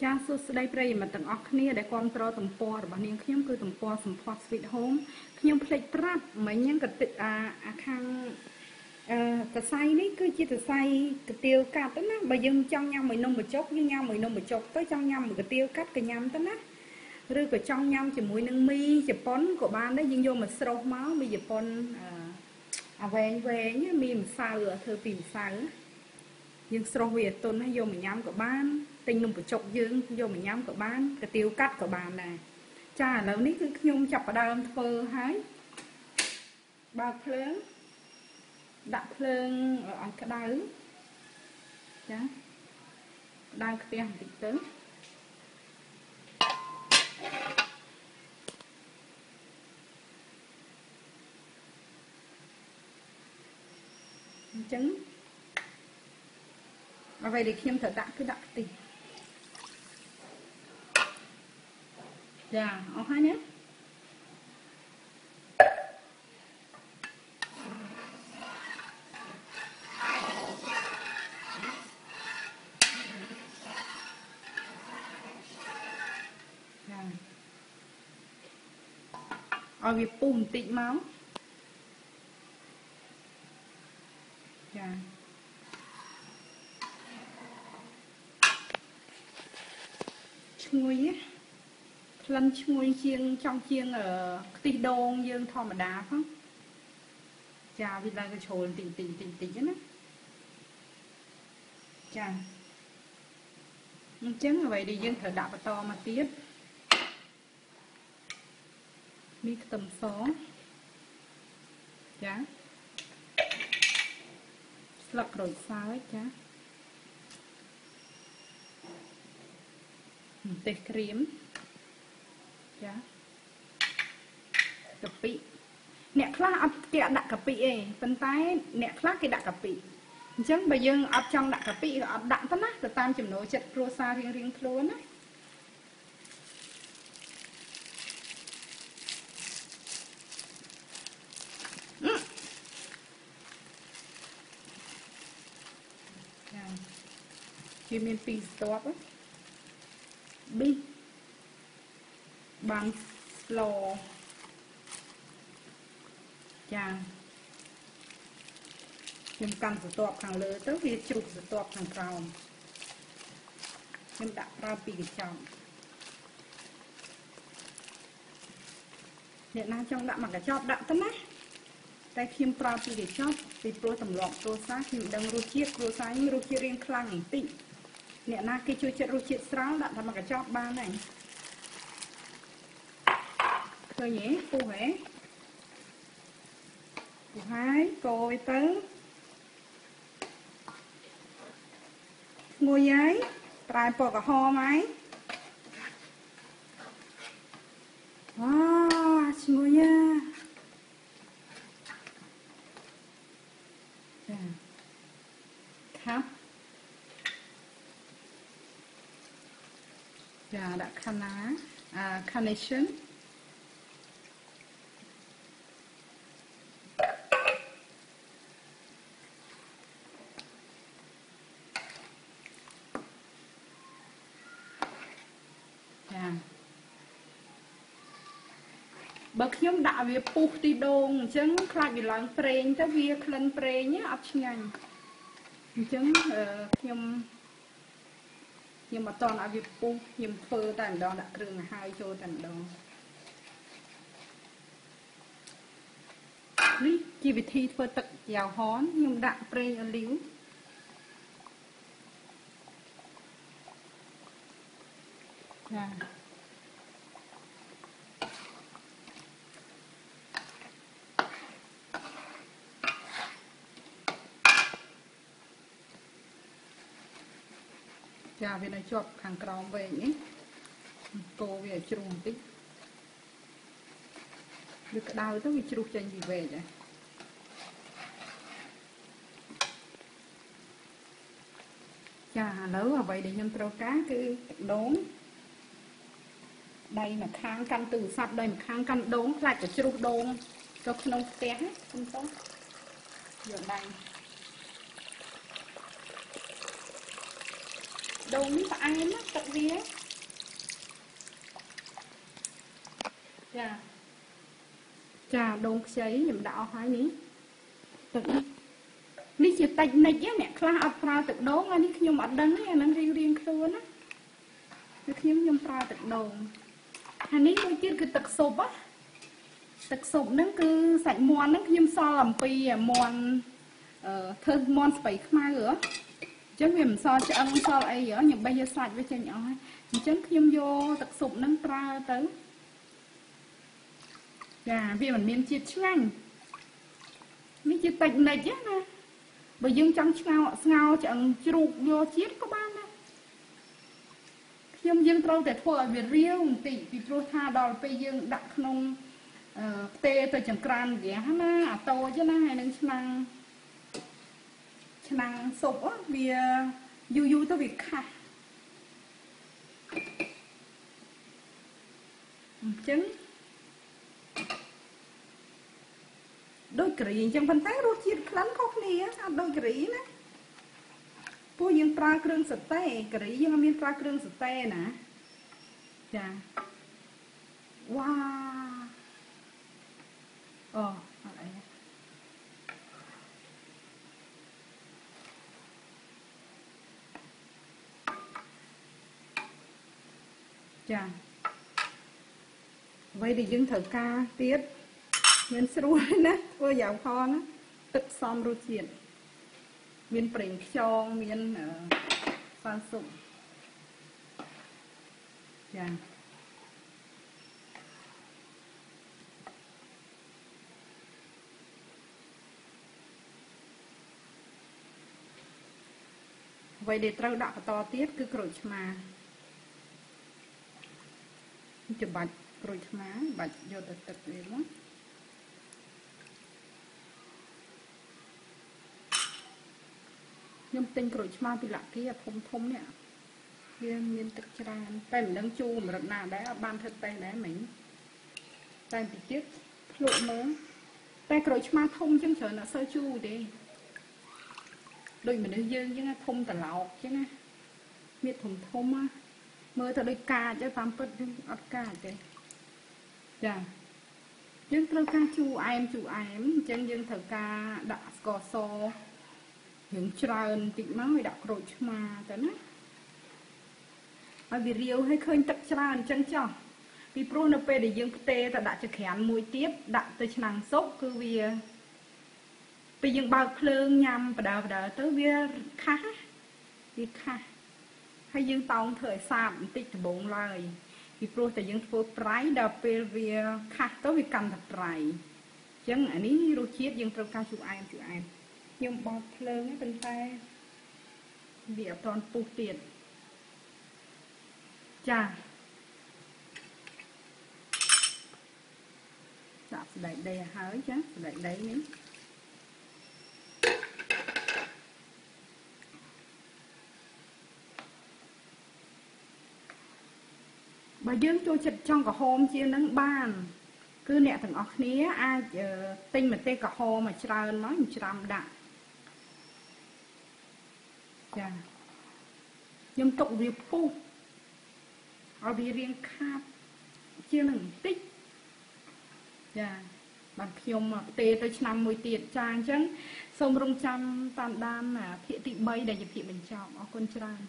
ចាសួស្តីប្រិយមិត្តទាំងអស់គ្នាដែលគ្រប់គ្រងទំព័ររបស់នាងខ្ញុំគឺទំព័រសម្ផស្ស Sweet Home ខ្ញុំភ្លេចប្រាប់មិញហ្នឹងក៏អាខាងសរសៃនេះគឺជាសរសៃកាទៀវកាត់ទៅណាបើយើងចង់ញ៉ាំមួយនំបញ្ចុកយើងញ៉ាំមួយនំបញ្ចុកទៅចង់ញ៉ាំមួយកាទៀវកាត់ក៏ញ៉ាំទៅណាឬក៏ចង់ញ៉ាំជាមួយនឹងមីជប៉ុនក៏បានដែរយើងយកមកស្រុះមកមីជប៉ុនអាវែងមីម្សៅធ្វើពីម្សៅយើងស្រុះវាឲ្យទន់យកមកញ៉ាំក៏បានទិញនំបញ្ចុកយើងយកមកញ៉ាំក៏បានកាទៀវកាត់ក៏បានដែរចាឥឡូវនេះគឺខ្ញុំចាប់ផ្ដើមធ្វើហើយបើកភ្លើងដាក់ភ្លើងឲ្យក្តៅចាក្តៅខ្ទះបន្តិចទៅអញ្ចឹងអ្វីដែលខ្ញុំត្រូវដាក់គឺដាក់ខ្ទិះចាអស់ហើយណាឲ្យវាពុះបន្តិចមកចាឈ្ងុយក្លិនឈ្ងុយជាងចង់ជាងខ្ទិះដូងយើងធម្មតាផងចាវាឡើងទៅជ្រុលតិចណាចាអញ្ចឹងអ្វីដែលយើងត្រូវដាក់បន្តមកទៀតមានខ្ទឹមសចាស្លឹកក្រូចសើចចាម្ទេសក្រៀមចាកាពិអ្នកខ្លះអត់គេដាក់កាពិទេប៉ុន្តែអ្នកខ្លះគេដាក់កាពិអញ្ចឹងបើយើងអត់ចង់ដាក់កាពិក៏អត់ដាក់ទៅណាទៅតាមចំណូលចិត្តគ្រួសាររៀងៗខ្លួនណាវាមានពីរស្ទាប់ប៊ីបានស្លចាខ្ញុំកាន់ស្ទាប់ខាងលើទៅវាជ្រុះស្ទាប់ខាងក្រោមខ្ញុំដាក់ប្រើពីកញ្ចប់អ្នកណាចង់ដាក់មកកញ្ចប់ដាក់ទៅណាតែខ្ញុំប្រើពីកញ្ចប់ពីព្រោះទម្លាប់គ្រួសារខ្ញុំដឹងរសជាតិគ្រួសារនេះរសជាតិរៀងខ្លាំងបន្តិចអ្នកណាគេជួយចិត្តរសជាតិស្រាលដាក់តែមកកញ្ចប់បានហើយឃើញទេពុះហ៎ពុះហើយកូរទៅឈ្ងុយហើយប្រែពណ៌ក្រហមហើយឈ្ងុយចាខាប់ចាដាក់ខាណាcarnationបើខ្ញុំដាក់វាពុះទីដូងអញ្ចឹងខ្លាចវាឡើងប្រេងទៅវាក្លិនប្រេងអត់ឆ្ងាញ់អញ្ចឹងខ្ញុំអត់តន់ឲ្យវាពុះខ្ញុំធ្វើតែម្ដងដាក់គ្រឿងហើយចូលតែម្ដងនេះជាវិធីធ្វើទឹកយ៉ាវហនខ្ញុំដាក់ប្រេងអូលីវចាចាវានៅជាប់ខាងក្រោមវែងនេះកូរវាឲ្យជ្រុះបន្តិចវាក្តៅទៅវាជ្រុះចេញពីវែងដែរចាឥឡូវអ្វីដែលខ្ញុំត្រូវការគឺទឹកដូងដៃម្ខាងកាន់ទូរស័ព្ទដៃម្ខាងកាន់ដូងខ្លាចទៅជ្រុះដូងទៅក្នុងផ្ទះខ្ញុំទៅយកដៃ ដូងនេះផ្អែមណាទឹកវាចាដូងខ្ចីខ្ញុំដាក់អស់ហើយនេះទឹកនេះជាតិចនិចអ្នកខ្លះអត់ប្រើទឹកដូងហើយនេះខ្ញុំអត់ដឹងទេអាហ្នឹងរៀងខ្លួនណាគឺខ្ញុំប្រើទឹកដូងហើយនេះមួយទៀតគឺទឹកស៊ុបណាទឹកស៊ុបហ្នឹងគឺសាច់មាន់ហ្នឹងខ្ញុំសល់អំពីមាន់ធ្វើមាន់ស្បៃខ្មៅហ៎អញ្ចឹងវាមិនសល់ឆ្អឹងសល់អីហ៎ខ្ញុំបេះយកសាច់វាចេញអស់ហើយអញ្ចឹងខ្ញុំយកទឹកស៊ុបហ្នឹងប្រើទៅចាវាមិនមានជាតិឆ្ងាញ់នេះជាតិចនិចណាបើយើងចង់ស្ងោឆ្អឹងជ្រូកយកជាតិក៏បានដែរយើងត្រូវតែធ្វើឲ្យវារាវបន្តិចពីព្រោះថាដល់ពេលយើងដាក់ក្នុងផ្ទេទៅចង្ក្រានវាណាអាតូចណាហើយនឹងឆ្នាំងស៊ុបវាយូរទៅវាខាស់អញ្ចឹងដូចការីអញ្ចឹងប៉ុន្តែរសជាតិក្លិនខុសគ្នាអត់ដូចការីណាពួកយើងប្រើគ្រឿងសតេការីយើងអត់មានប្រើគ្រឿងសតេណាចាវ៉ាអូអត់អីចាអ្វីដែលយើងត្រូវការទៀតមានស្រួលណាធ្វើយ៉ាងផណាទឹកសំរសជាតិមានប្រេងខ្យងមានស្វាស៊ុបចាអ្វីដែលត្រូវដាក់បន្តទៀតគឺក្រូចឆ្មាច្បាច់ក្រូចឆ្មាបាច់យកទៅទឹកវាមកខ្ញុំទិញក្រូចឆ្មាពីលាក់គេធំនេះវាមានទឹកច្រើនតែមិនដឹងជូរកម្រិតណាដែរអត់បានធ្វើតេស្តដែរមិញតែតិចទៀតភ្លក់មើលតែក្រូចឆ្មាធំចឹងច្រើនអត់សូវជូរទេដូចមនុស្សយើងចឹងធំត្រឡោកចឹងណាមានធំណាមើលទៅដូចកាចទៅតាមពិតអត់កាចទេចាយើងត្រូវការជូរអែមអញ្ចឹងយើងត្រូវការដាក់ស្ករសយើងច្រើនបន្តិចមកឲ្យដាក់ក្រូចឆ្មាទៅណាឲ្យវារាវឲ្យឃើញទឹកច្រើនអញ្ចឹងចុះពីព្រោះនៅពេលដែលយើងផ្ទេទៅដាក់ចក្រានមួយទៀតដាក់ទៅឆ្នាំងស៊ុបគឺវាពេលយើងបើកភ្លើងញ៉ាំបដើទៅវាខាស់ហើយយើងតោងធ្វើឲ្យសាបបន្តិចដំបូងឡើយពីព្រោះតែយើងធ្វើប្រៃដល់ពេលវាខាស់ទៅវាកាន់តែប្រៃអញ្ចឹងអានេះរសជាតិយើងត្រូវការជូរអែមខ្ញុំបោកភ្លើងប៉ុន្តែវាអត់ទាន់ពុះទៀតចាដាក់សណ្តែកដីឲ្យហើយចាសណ្តែកដីនេះបើយើងចូលចិត្តចង់ក្រហមជាងនឹងបានគឺអ្នកទាំងអស់គ្នាអាចទិញម្ទេសក្រហមមកច្រើនមកខ្ញុំច្រាំដាក់ចាខ្ញុំទុកវាពុះឲ្យវារៀងខាប់ជាងនឹងបន្តិចចាបាទខ្ញុំផ្ទេទៅឆ្នាំមួយទៀតចាអញ្ចឹងសូមរងចាំតាមដានភាគទី3ដែលជាភាគបញ្ចប់អរគុណច្រើន